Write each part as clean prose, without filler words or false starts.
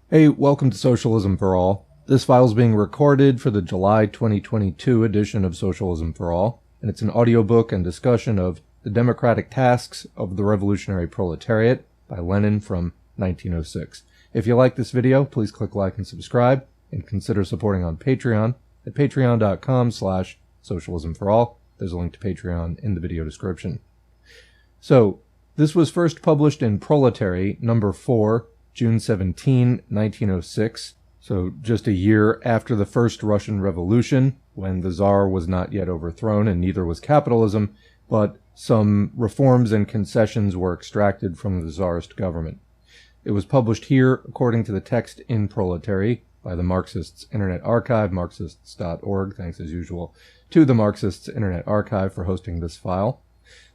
Hey, welcome to Socialism for All. This file is being recorded for the July 2022 edition of Socialism for All, and it's an audiobook and discussion of The Democratic Tasks of the Revolutionary Proletariat by Lenin from 1906. If you like this video, please click like and subscribe, and consider supporting on Patreon at patreon.com/socialismforall. There's a link to Patreon in the video description. So, this was first published in Proletariat, number 4, June 17, 1906, so just a year after the First Russian Revolution, when the Tsar was not yet overthrown and neither was capitalism, but some reforms and concessions were extracted from the Tsarist government. It was published here, according to the text in Proletariat, by the Marxists' Internet Archive, marxists.org. Thanks, as usual, to the Marxists' Internet Archive for hosting this file.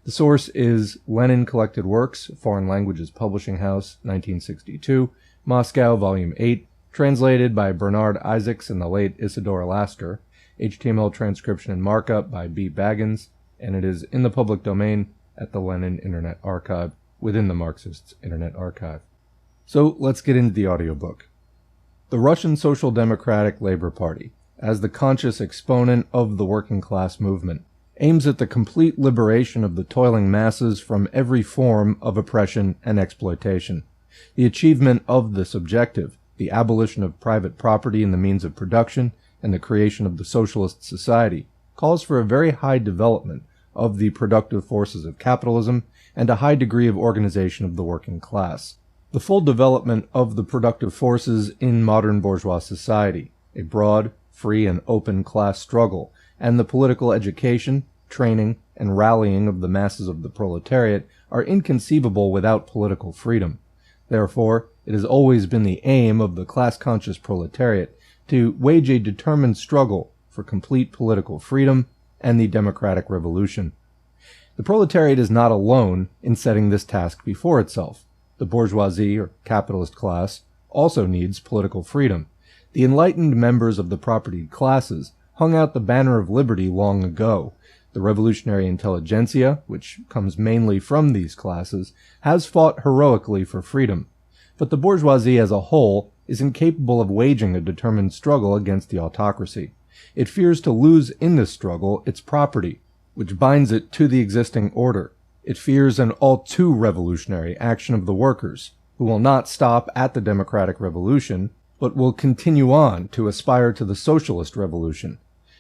The source is Lenin Collected Works, Foreign Languages Publishing House, 1962, Moscow, Volume 8, translated by Bernard Isaacs and the late Isidore Lasker, HTML transcription and markup by B. Baggins, and it is in the public domain at the Lenin Internet Archive within the Marxists' Internet Archive. So let's get into the audiobook. The Russian Social Democratic Labor Party, as the conscious exponent of the working class movement, aims at the complete liberation of the toiling masses from every form of oppression and exploitation. The achievement of this objective, the abolition of private property and the means of production, and the creation of the socialist society, calls for a very high development of the productive forces of capitalism and a high degree of organization of the working class. The full development of the productive forces in modern bourgeois society, a broad, free, and open class struggle, and the political education, training, and rallying of the masses of the proletariat are inconceivable without political freedom. Therefore, it has always been the aim of the class-conscious proletariat to wage a determined struggle for complete political freedom and the democratic revolution. The proletariat is not alone in setting this task before itself. The bourgeoisie, or capitalist class, also needs political freedom. The enlightened members of the propertied classes hung out the banner of liberty long ago. The revolutionary intelligentsia, which comes mainly from these classes, has fought heroically for freedom. But the bourgeoisie as a whole is incapable of waging a determined struggle against the autocracy. It fears to lose in this struggle its property, which binds it to the existing order. It fears an all too revolutionary action of the workers, who will not stop at the democratic revolution, but will continue on to aspire to the socialist revolution.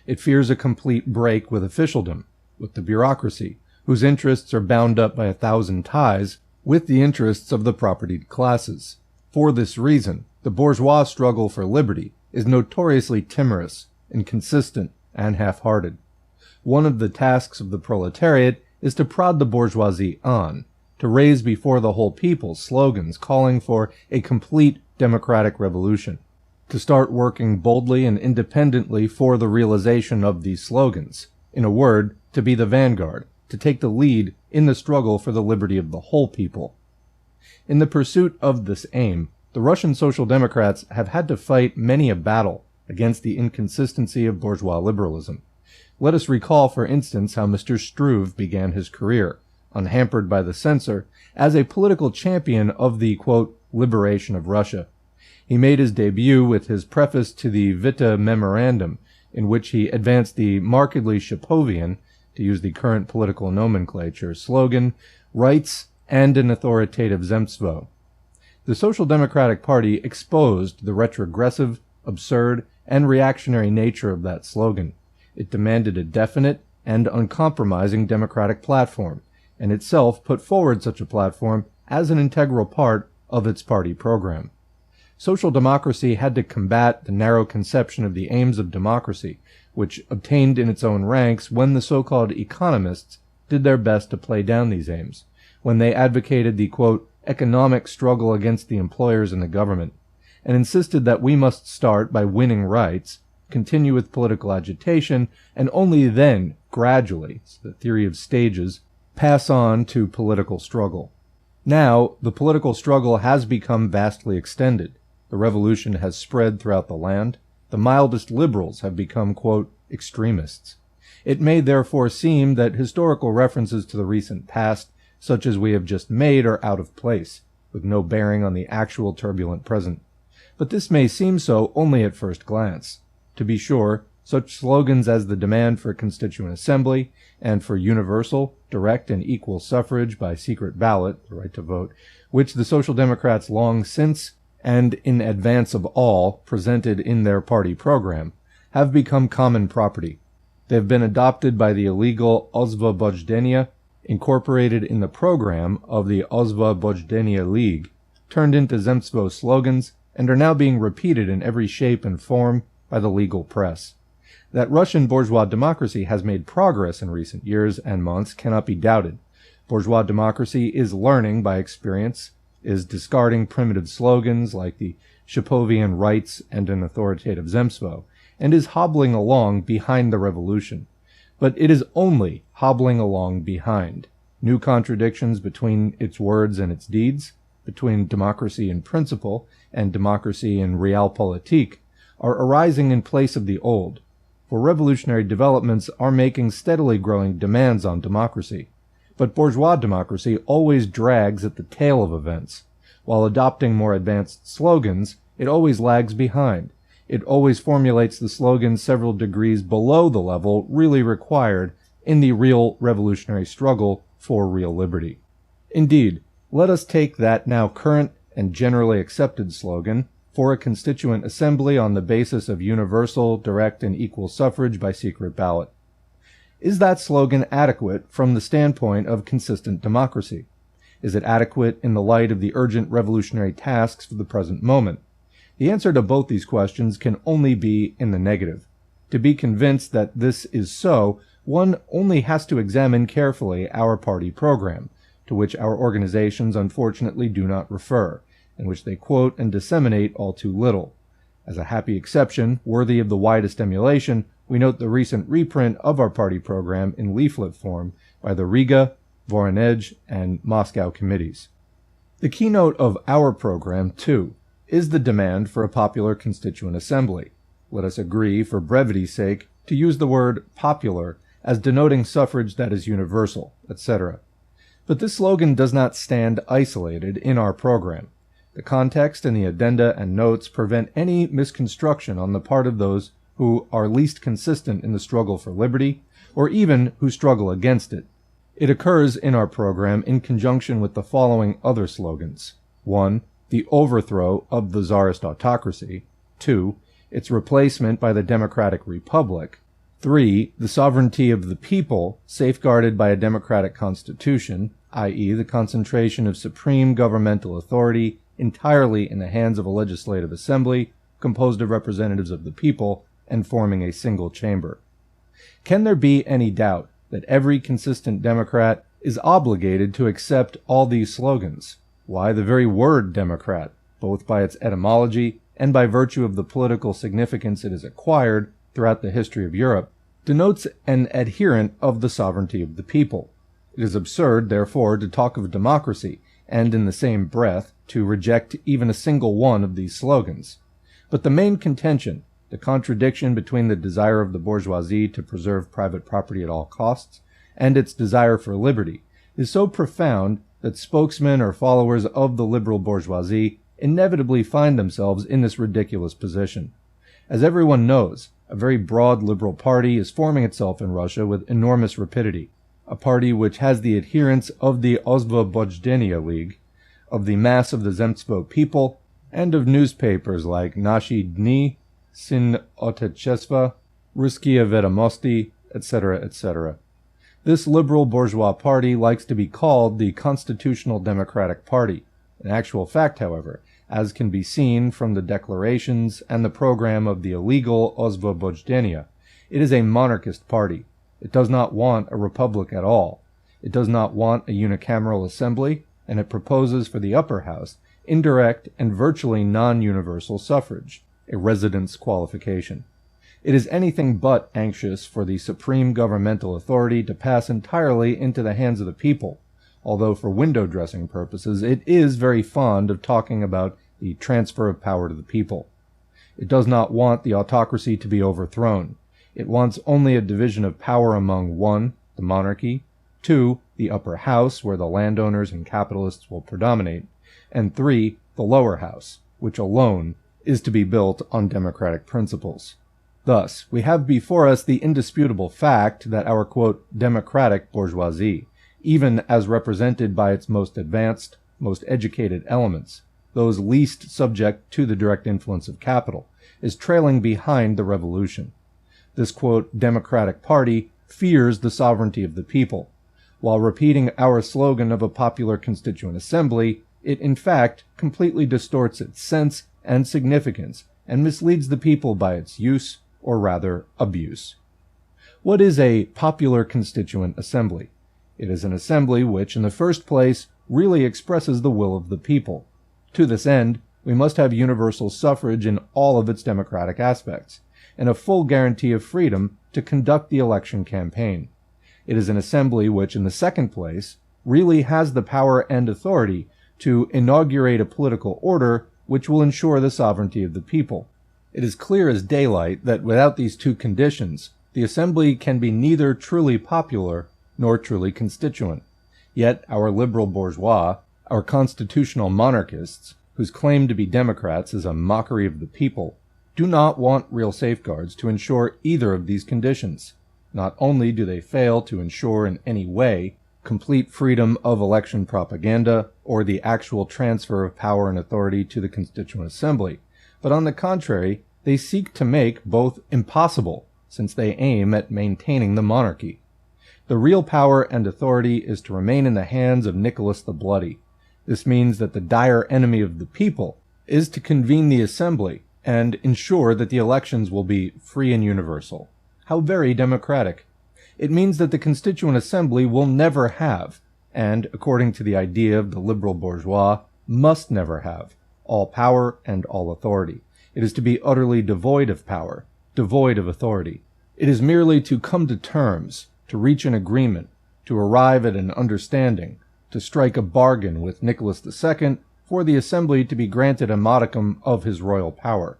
It fears a complete break with officialdom, with the bureaucracy, whose interests are bound up by 1,000 ties with the interests of the propertied classes. For this reason, the bourgeois struggle for liberty is notoriously timorous, inconsistent, and half-hearted. One of the tasks of the proletariat is to prod the bourgeoisie on, to raise before the whole people slogans calling for a complete democratic revolution, to start working boldly and independently for the realization of these slogans. In a word, to be the vanguard, to take the lead in the struggle for the liberty of the whole people. In the pursuit of this aim, the Russian Social Democrats have had to fight many a battle against the inconsistency of bourgeois liberalism. Let us recall, for instance, how Mr. Struve began his career, unhampered by the censor, as a political champion of the, quote, liberation of Russia. He made his debut with his preface to the Vita Memorandum, in which he advanced the markedly Shapovian, to use the current political nomenclature, slogan, rights and an authoritative zemstvo. The Social Democratic Party exposed the retrogressive, absurd, and reactionary nature of that slogan. It demanded a definite and uncompromising democratic platform, and itself put forward such a platform as an integral part of its party program. Social democracy had to combat the narrow conception of the aims of democracy, which obtained in its own ranks when the so-called economists did their best to play down these aims, when they advocated the, quote, economic struggle against the employers and the government, and insisted that we must start by winning rights, continue with political agitation, and only then, gradually, it's the theory of stages, pass on to political struggle. Now, the political struggle has become vastly extended. The revolution has spread throughout the land. The mildest liberals have become, quote, extremists. It may therefore seem that historical references to the recent past, such as we have just made, are out of place, with no bearing on the actual turbulent present. but this may seem so only at first glance. To be sure, such slogans as the demand for constituent assembly and for universal, direct, and equal suffrage by secret ballot, the right to vote, which the Social Democrats long since and in advance of all presented in their party program, have become common property. They have been adopted by the illegal Osvobojdenia, incorporated in the program of the Osvobojdenia League, turned into Zemstvo slogans, and are now being repeated in every shape and form by the legal press. That Russian bourgeois democracy has made progress in recent years and months cannot be doubted. Bourgeois democracy is learning by experience, is discarding primitive slogans like the Shapovian rights and an authoritative Zemstvo, and is hobbling along behind the revolution. But it is only hobbling along behind. New contradictions between its words and its deeds, between democracy in principle and democracy in realpolitik, are arising in place of the old, for revolutionary developments are making steadily growing demands on democracy. But bourgeois democracy always drags at the tail of events. While adopting more advanced slogans, it always lags behind. It always formulates the slogan several degrees below the level really required in the real revolutionary struggle for real liberty. Indeed, let us take that now current and generally accepted slogan for a constituent assembly on the basis of universal, direct, and equal suffrage by secret ballot. Is that slogan adequate from the standpoint of consistent democracy? Is it adequate in the light of the urgent revolutionary tasks for the present moment? The answer to both these questions can only be in the negative. To be convinced that this is so, one only has to examine carefully our party program, to which our organizations unfortunately do not refer, in which they quote and disseminate all too little. As a happy exception, worthy of the widest emulation, we note the recent reprint of our party program in leaflet form by the Riga, Voronezh, and Moscow committees. The keynote of our program, too, is the demand for a popular constituent assembly. Let us agree, for brevity's sake, to use the word popular as denoting suffrage that is universal, etc. But this slogan does not stand isolated in our program. The context and the addenda and notes prevent any misconstruction on the part of those who are least consistent in the struggle for liberty, or even who struggle against it. It occurs in our program in conjunction with the following other slogans. 1. The overthrow of the Tsarist autocracy. 2. Its replacement by the democratic republic. 3. The sovereignty of the people, safeguarded by a democratic constitution, i.e. the concentration of supreme governmental authority entirely in the hands of a legislative assembly composed of representatives of the people and forming a single chamber. Can there be any doubt that every consistent Democrat is obligated to accept all these slogans? Why, the very word Democrat, both by its etymology and by virtue of the political significance it has acquired throughout the history of Europe, denotes an adherent of the sovereignty of the people. It is absurd, therefore, to talk of democracy and in the same breath to reject even a single one of these slogans. But the main contention, the contradiction between the desire of the bourgeoisie to preserve private property at all costs and its desire for liberty, is so profound that spokesmen or followers of the liberal bourgeoisie inevitably find themselves in this ridiculous position. As everyone knows, a very broad liberal party is forming itself in Russia with enormous rapidity, a party which has the adherents of the Osvobojdenia League, of the mass of the Zemstvo people, and of newspapers like Nashi Dni, Syn Otechества, Ruskие Vedomosti, etc., etc. This liberal bourgeois party likes to be called the Constitutional Democratic Party. In actual fact, however, as can be seen from the declarations and the program of the illegal Osvobojdenia, it is a monarchist party. It does not want a republic at all. It does not want a unicameral assembly, and it proposes for the upper house indirect and virtually non-universal suffrage, a residence qualification. It is anything but anxious for the supreme governmental authority to pass entirely into the hands of the people, although for window dressing purposes it is very fond of talking about the transfer of power to the people. It does not want the autocracy to be overthrown. It wants only a division of power among 1. The monarchy, 2. The upper house, where the landowners and capitalists will predominate, and 3. The lower house, which alone is to be built on democratic principles. Thus, we have before us the indisputable fact that our, quote, democratic bourgeoisie, even as represented by its most advanced, most educated elements, those least subject to the direct influence of capital, is trailing behind the revolution. This, quote, democratic party fears the sovereignty of the people. While repeating our slogan of a popular constituent assembly, it in fact completely distorts its sense and significance and misleads the people by its use, or rather abuse. What is a popular constituent assembly? It is an assembly which, in the first place, really expresses the will of the people. To this end, we must have universal suffrage in all of its democratic aspects, and a full guarantee of freedom to conduct the election campaign. It is an assembly which, in the second place, really has the power and authority to inaugurate a political order which will ensure the sovereignty of the people. It is clear as daylight that without these two conditions, the assembly can be neither truly popular nor truly constituent. Yet our liberal bourgeois, our constitutional monarchists, whose claim to be democrats is a mockery of the people, do not want real safeguards to ensure either of these conditions. Not only do they fail to ensure in any way complete freedom of election propaganda or the actual transfer of power and authority to the Constituent Assembly, but on the contrary, they seek to make both impossible, since they aim at maintaining the monarchy. The real power and authority is to remain in the hands of Nicholas the Bloody. This means that the dire enemy of the people is to convene the assembly and ensure that the elections will be free and universal. How very democratic. It means that the Constituent Assembly will never have, and, according to the idea of the liberal bourgeois, must never have, all power and all authority. It is to be utterly devoid of power, devoid of authority. It is merely to come to terms, to reach an agreement, to arrive at an understanding, to strike a bargain with Nicholas II for the Assembly to be granted a modicum of his royal power.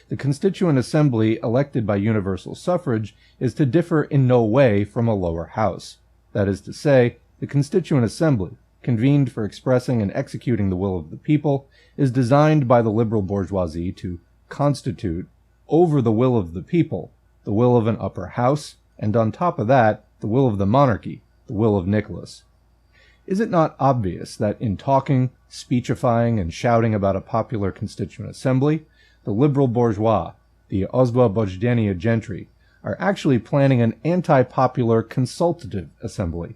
The Constituent Assembly elected by universal suffrage is to differ in no way from a lower house. That is to say, the Constituent Assembly, convened for expressing and executing the will of the people, is designed by the liberal bourgeoisie to constitute, over the will of the people, the will of an upper house, and on top of that, the will of the monarchy, the will of Nicholas. Is it not obvious that in talking, speechifying, and shouting about a popular Constituent Assembly, the liberal bourgeois, the ozbojdzenia gentry, are actually planning an anti-popular consultative assembly?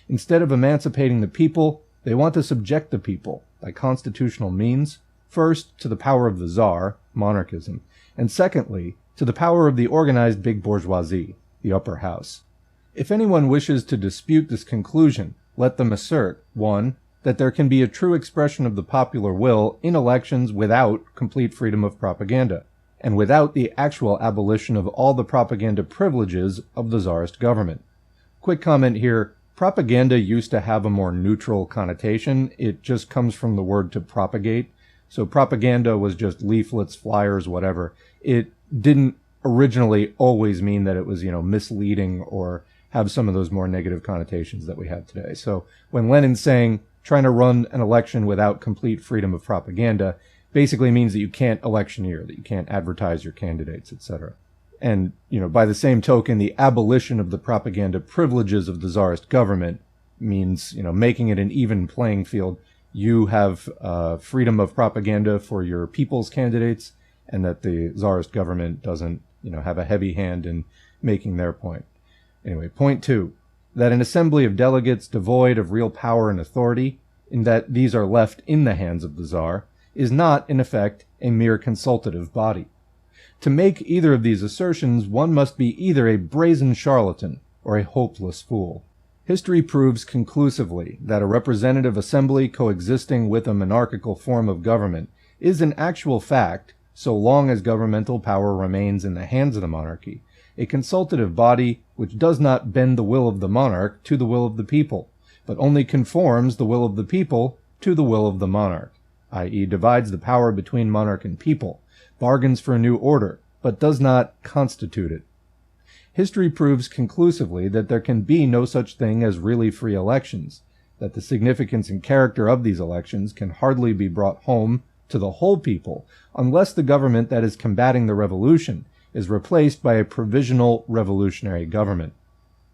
Instead of emancipating the people, they want to subject the people, by constitutional means, first to the power of the Tsar, monarchism, and secondly, to the power of the organized big bourgeoisie, the upper house. If anyone wishes to dispute this conclusion, let them assert, 1. That there can be a true expression of the popular will in elections without complete freedom of propaganda, and without the actual abolition of all the propaganda privileges of the Tsarist government. Quick comment here, propaganda used to have a more neutral connotation. It just comes from the word to propagate. So propaganda was just leaflets, flyers, whatever. It didn't originally always mean that it was, misleading or have some of those more negative connotations that we have today. So when Lenin's saying trying to run an election without complete freedom of propaganda basically means that you can't electioneer, that you can't advertise your candidates, etc. And, by the same token, the abolition of the propaganda privileges of the Tsarist government means, making it an even playing field. You have freedom of propaganda for your people's candidates, and that the Tsarist government doesn't, have a heavy hand in making their point. Anyway, point 2, that an assembly of delegates devoid of real power and authority, in that these are left in the hands of the Tsar, is not, in effect, a mere consultative body. To make either of these assertions, one must be either a brazen charlatan or a hopeless fool. History proves conclusively that a representative assembly coexisting with a monarchical form of government is an actual fact, so long as governmental power remains in the hands of the monarchy, a consultative body which does not bend the will of the monarch to the will of the people, but only conforms the will of the people to the will of the monarch, i.e. divides the power between monarch and people, bargains for a new order, but does not constitute it. History proves conclusively that there can be no such thing as really free elections, that the significance and character of these elections can hardly be brought home to the whole people unless the government that is combating the revolution is replaced by a provisional revolutionary government.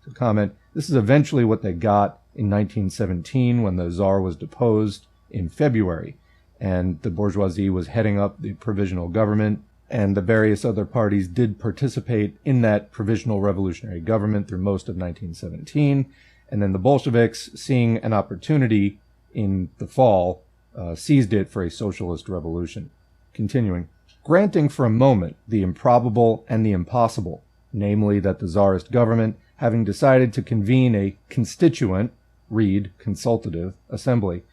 To comment, this is eventually what they got in 1917 when the Tsar was deposed in February, and the bourgeoisie was heading up the provisional government, and the various other parties did participate in that provisional revolutionary government through most of 1917, and then the Bolsheviks, seeing an opportunity in the fall, seized it for a socialist revolution. Continuing, granting for a moment the improbable and the impossible, namely that the Tsarist government, having decided to convene a constituent, read consultative, assembly,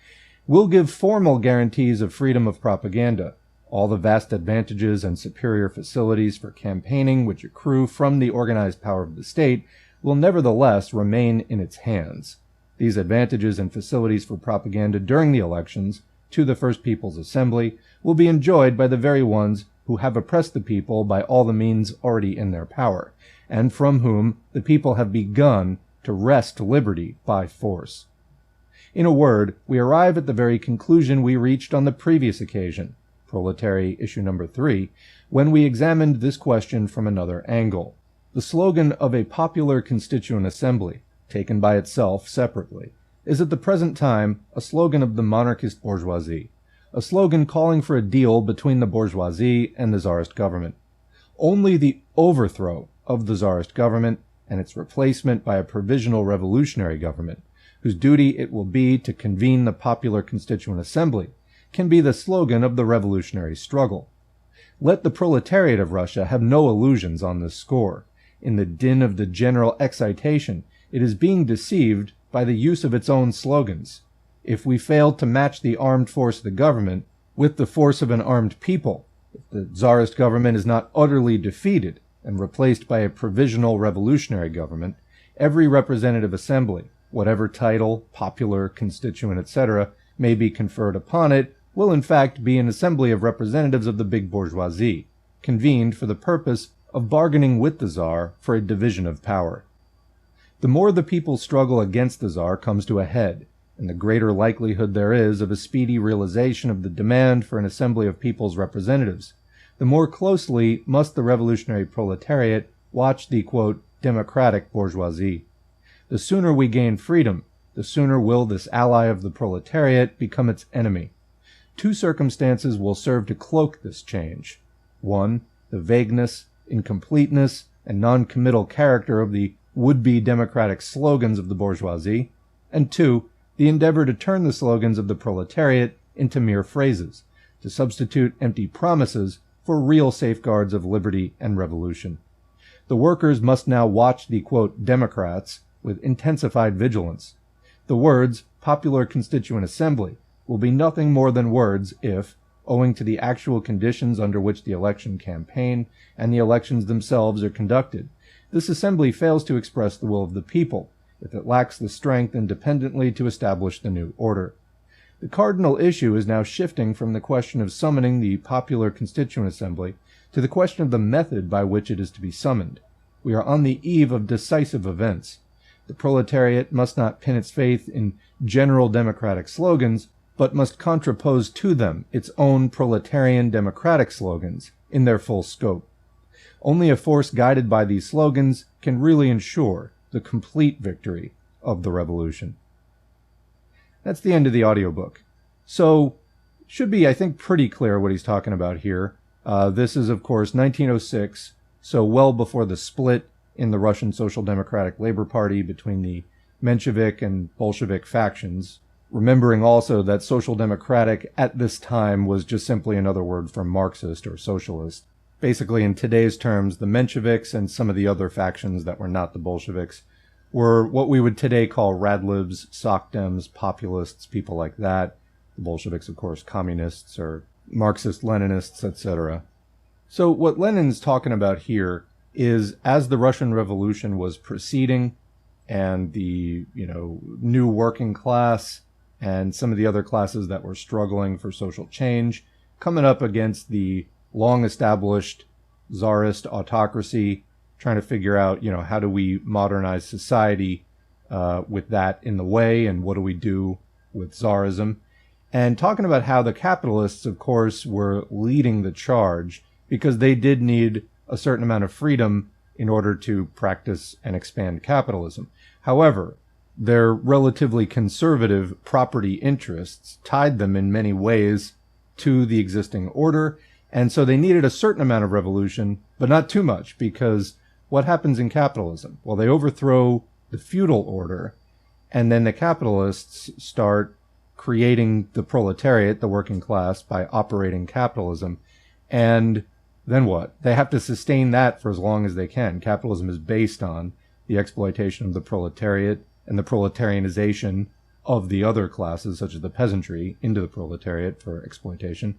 will give formal guarantees of freedom of propaganda, all the vast advantages and superior facilities for campaigning which accrue from the organized power of the state will nevertheless remain in its hands. These advantages and facilities for propaganda during the elections to the First People's Assembly will be enjoyed by the very ones who have oppressed the people by all the means already in their power, and from whom the people have begun to wrest liberty by force. In a word, we arrive at the very conclusion we reached on the previous occasion, Proletariat issue number 3, when we examined this question from another angle. The slogan of a popular constituent assembly, taken by itself separately, is at the present time a slogan of the monarchist bourgeoisie, a slogan calling for a deal between the bourgeoisie and the Tsarist government. Only the overthrow of the Tsarist government and its replacement by a provisional revolutionary government, whose duty it will be to convene the popular constituent assembly, can be the slogan of the revolutionary struggle. Let the proletariat of Russia have no illusions on this score. In the din of the general excitation, it is being deceived by the use of its own slogans. If we fail to match the armed force of the government with the force of an armed people, if the Tsarist government is not utterly defeated and replaced by a provisional revolutionary government, every representative assembly, whatever title, popular, constituent, etc., may be conferred upon it, will in fact be an assembly of representatives of the big bourgeoisie, convened for the purpose of bargaining with the Tsar for a division of power. The more the people's struggle against the Tsar comes to a head, and the greater likelihood there is of a speedy realization of the demand for an assembly of people's representatives, the more closely must the revolutionary proletariat watch the, quote, democratic bourgeoisie. The sooner we gain freedom, the sooner will this ally of the proletariat become its enemy. Two circumstances will serve to cloak this change. One, the vagueness, incompleteness, and non-committal character of the would-be democratic slogans of the bourgeoisie, and two, the endeavor to turn the slogans of the proletariat into mere phrases, to substitute empty promises for real safeguards of liberty and revolution. The workers must now watch the, quote, Democrats with intensified vigilance. The words, popular constituent assembly, will be nothing more than words if, owing to the actual conditions under which the election campaign and the elections themselves are conducted, this assembly fails to express the will of the people, if it lacks the strength independently to establish the new order. The cardinal issue is now shifting from the question of summoning the popular constituent assembly to the question of the method by which it is to be summoned. We are on the eve of decisive events. The proletariat must not pin its faith in general democratic slogans, but must contrapose to them its own proletarian democratic slogans in their full scope. Only a force guided by these slogans can really ensure the complete victory of the revolution. That's the end of the audiobook. So, should be, I think, pretty clear what he's talking about here. This is, of course, 1906, so well before the split in the Russian Social Democratic Labor Party between the Menshevik and Bolshevik factions, remembering also that Social Democratic at this time was just simply another word for Marxist or socialist. Basically, in today's terms, the Mensheviks and some of the other factions that were not the Bolsheviks were what we would today call radlibs, sockdems, populists, people like that. The Bolsheviks, of course, communists or Marxist-Leninists, etc. So what Lenin's talking about here is, as the Russian Revolution was proceeding and the, new working class and some of the other classes that were struggling for social change, coming up against the long-established czarist autocracy, trying to figure out, how do we modernize society with that in the way, and what do we do with Tsarism. and talking about how the capitalists, of course, were leading the charge because they did need a certain amount of freedom in order to practice and expand capitalism. However, their relatively conservative property interests tied them in many ways to the existing order, and so they needed a certain amount of revolution, but not too much, because what happens in capitalism? Well, they overthrow the feudal order, and then the capitalists start creating the proletariat, the working class, by operating capitalism. And then what? They have to sustain that for as long as they can. Capitalism is based on the exploitation of the proletariat and the proletarianization of the other classes, such as the peasantry, into the proletariat for exploitation.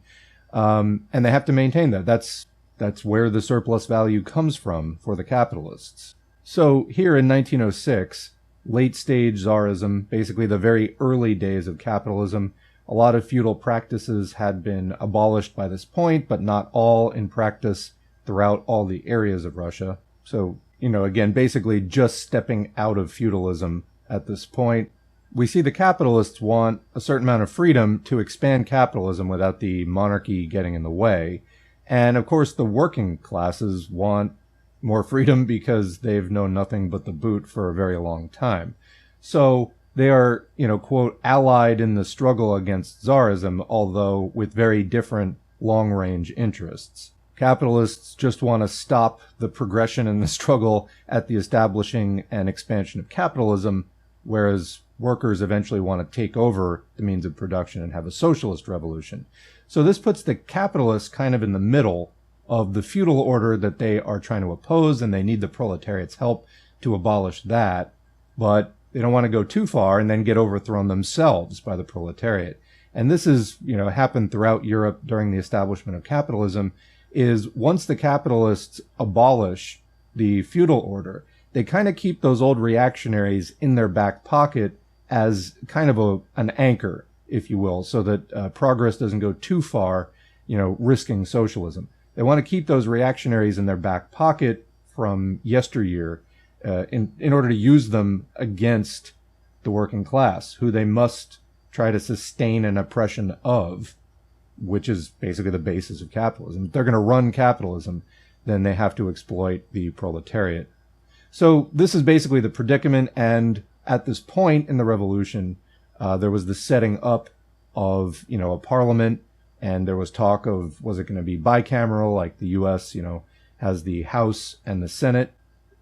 And they have to maintain that. That's where the surplus value comes from for the capitalists. So here in 1906, late-stage Tsarism, basically the very early days of capitalism, a lot of feudal practices had been abolished by this point, but not all in practice throughout all the areas of Russia. So, again, basically just stepping out of feudalism at this point. We see the capitalists want a certain amount of freedom to expand capitalism without the monarchy getting in the way. And of course, the working classes want more freedom because they've known nothing but the boot for a very long time. So they are, quote, allied in the struggle against Tsarism, although with very different long-range interests. Capitalists just want to stop the progression in the struggle at the establishing and expansion of capitalism, whereas workers eventually want to take over the means of production and have a socialist revolution. So this puts the capitalists kind of in the middle of the feudal order that they are trying to oppose, and they need the proletariat's help to abolish that. But they don't want to go too far and then get overthrown themselves by the proletariat. And this is, happened throughout Europe during the establishment of capitalism, is once the capitalists abolish the feudal order, they kind of keep those old reactionaries in their back pocket as kind of an anchor, if you will, so that progress doesn't go too far, risking socialism. They want to keep those reactionaries in their back pocket from yesteryear in order to use them against the working class, who they must try to sustain an oppression of, which is basically the basis of capitalism. If they're going to run capitalism, then they have to exploit the proletariat. So this is basically the predicament, and at this point in the revolution, there was the setting up of, a parliament, and there was talk of, was it going to be bicameral, like the U.S., has the House and the Senate.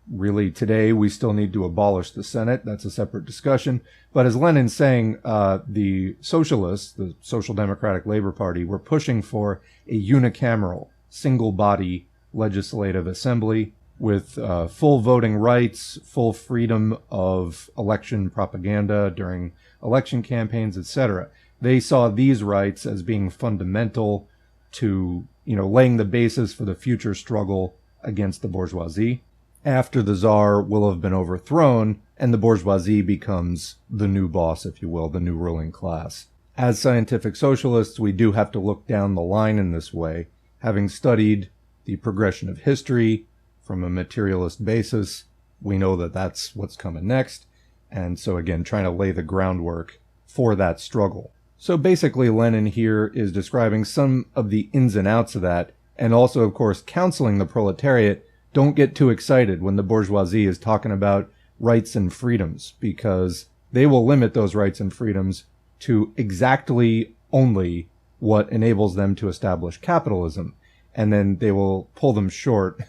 Really, today, we still need to abolish the Senate. That's a separate discussion. But as Lenin's saying, the socialists, the Social Democratic Labor Party, were pushing for a unicameral, single-body legislative assembly with full voting rights, full freedom of election propaganda during election campaigns, etc. They saw these rights as being fundamental to, laying the basis for the future struggle against the bourgeoisie. After the Tsar will have been overthrown, and the bourgeoisie becomes the new boss, if you will, the new ruling class. As scientific socialists, we do have to look down the line in this way. Having studied the progression of history from a materialist basis, we know that that's what's coming next. And so again, trying to lay the groundwork for that struggle. So basically, Lenin here is describing some of the ins and outs of that, and also, of course, counseling the proletariat, don't get too excited when the bourgeoisie is talking about rights and freedoms, because they will limit those rights and freedoms to exactly only what enables them to establish capitalism. And then they will pull them short,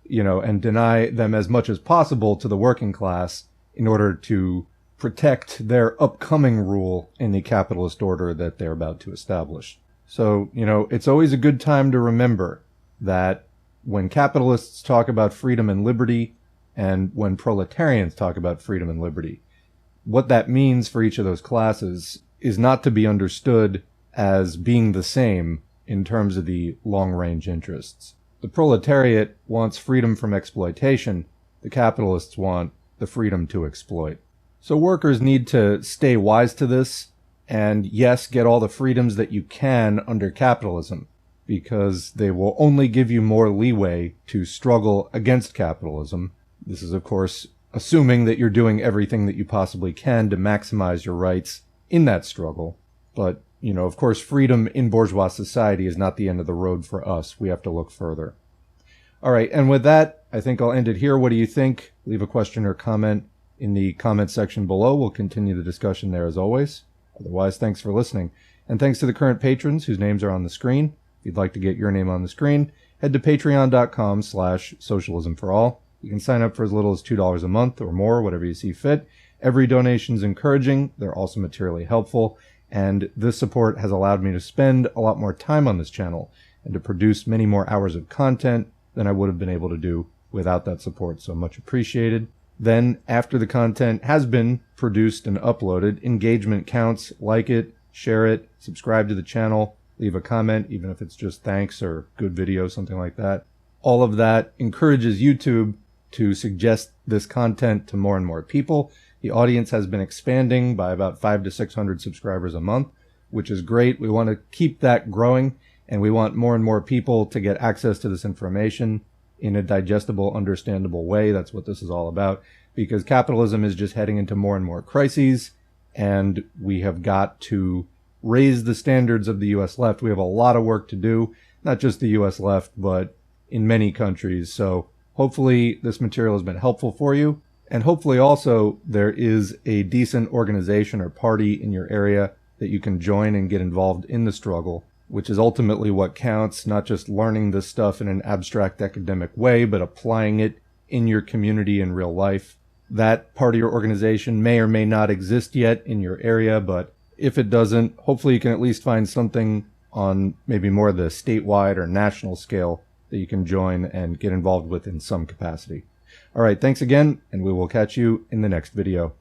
and deny them as much as possible to the working class in order to protect their upcoming rule in the capitalist order that they're about to establish. So, it's always a good time to remember that when capitalists talk about freedom and liberty, and when proletarians talk about freedom and liberty, what that means for each of those classes is not to be understood as being the same in terms of the long-range interests. The proletariat wants freedom from exploitation. The capitalists want the freedom to exploit. So workers need to stay wise to this, and yes, get all the freedoms that you can under capitalism, because they will only give you more leeway to struggle against capitalism. This is, of course, assuming that you're doing everything that you possibly can to maximize your rights in that struggle. But of course, freedom in bourgeois society is not the end of the road for us. We have to look further. All right, and with that, I think I'll end it here. What do you think? Leave a question or comment in the comment section below. We'll continue the discussion there as always. Otherwise, thanks for listening. And thanks to the current patrons whose names are on the screen. If you'd like to get your name on the screen, head to patreon.com/socialismforall. You can sign up for as little as $2 a month or more, whatever you see fit. Every donation is encouraging. They're also materially helpful. And this support has allowed me to spend a lot more time on this channel and to produce many more hours of content than I would have been able to do without that support. So much appreciated. Then, after the content has been produced and uploaded, engagement counts. Like it, share it, subscribe to the channel, leave a comment, even if it's just thanks or good video, something like that. All of that encourages YouTube to suggest this content to more and more people. The audience has been expanding by about 500 to 600 subscribers a month, which is great. We want to keep that growing, and we want more and more people to get access to this information in a digestible, understandable way. That's what this is all about, because capitalism is just heading into more and more crises, and we have got to raise the standards of the U.S. left. We have a lot of work to do, not just the U.S. left, but in many countries. So hopefully this material has been helpful for you. And hopefully also there is a decent organization or party in your area that you can join and get involved in the struggle, which is ultimately what counts, not just learning this stuff in an abstract academic way, but applying it in your community in real life. That party or organization may or may not exist yet in your area, but if it doesn't, hopefully you can at least find something on maybe more of the statewide or national scale that you can join and get involved with in some capacity. All right, thanks again, and we will catch you in the next video.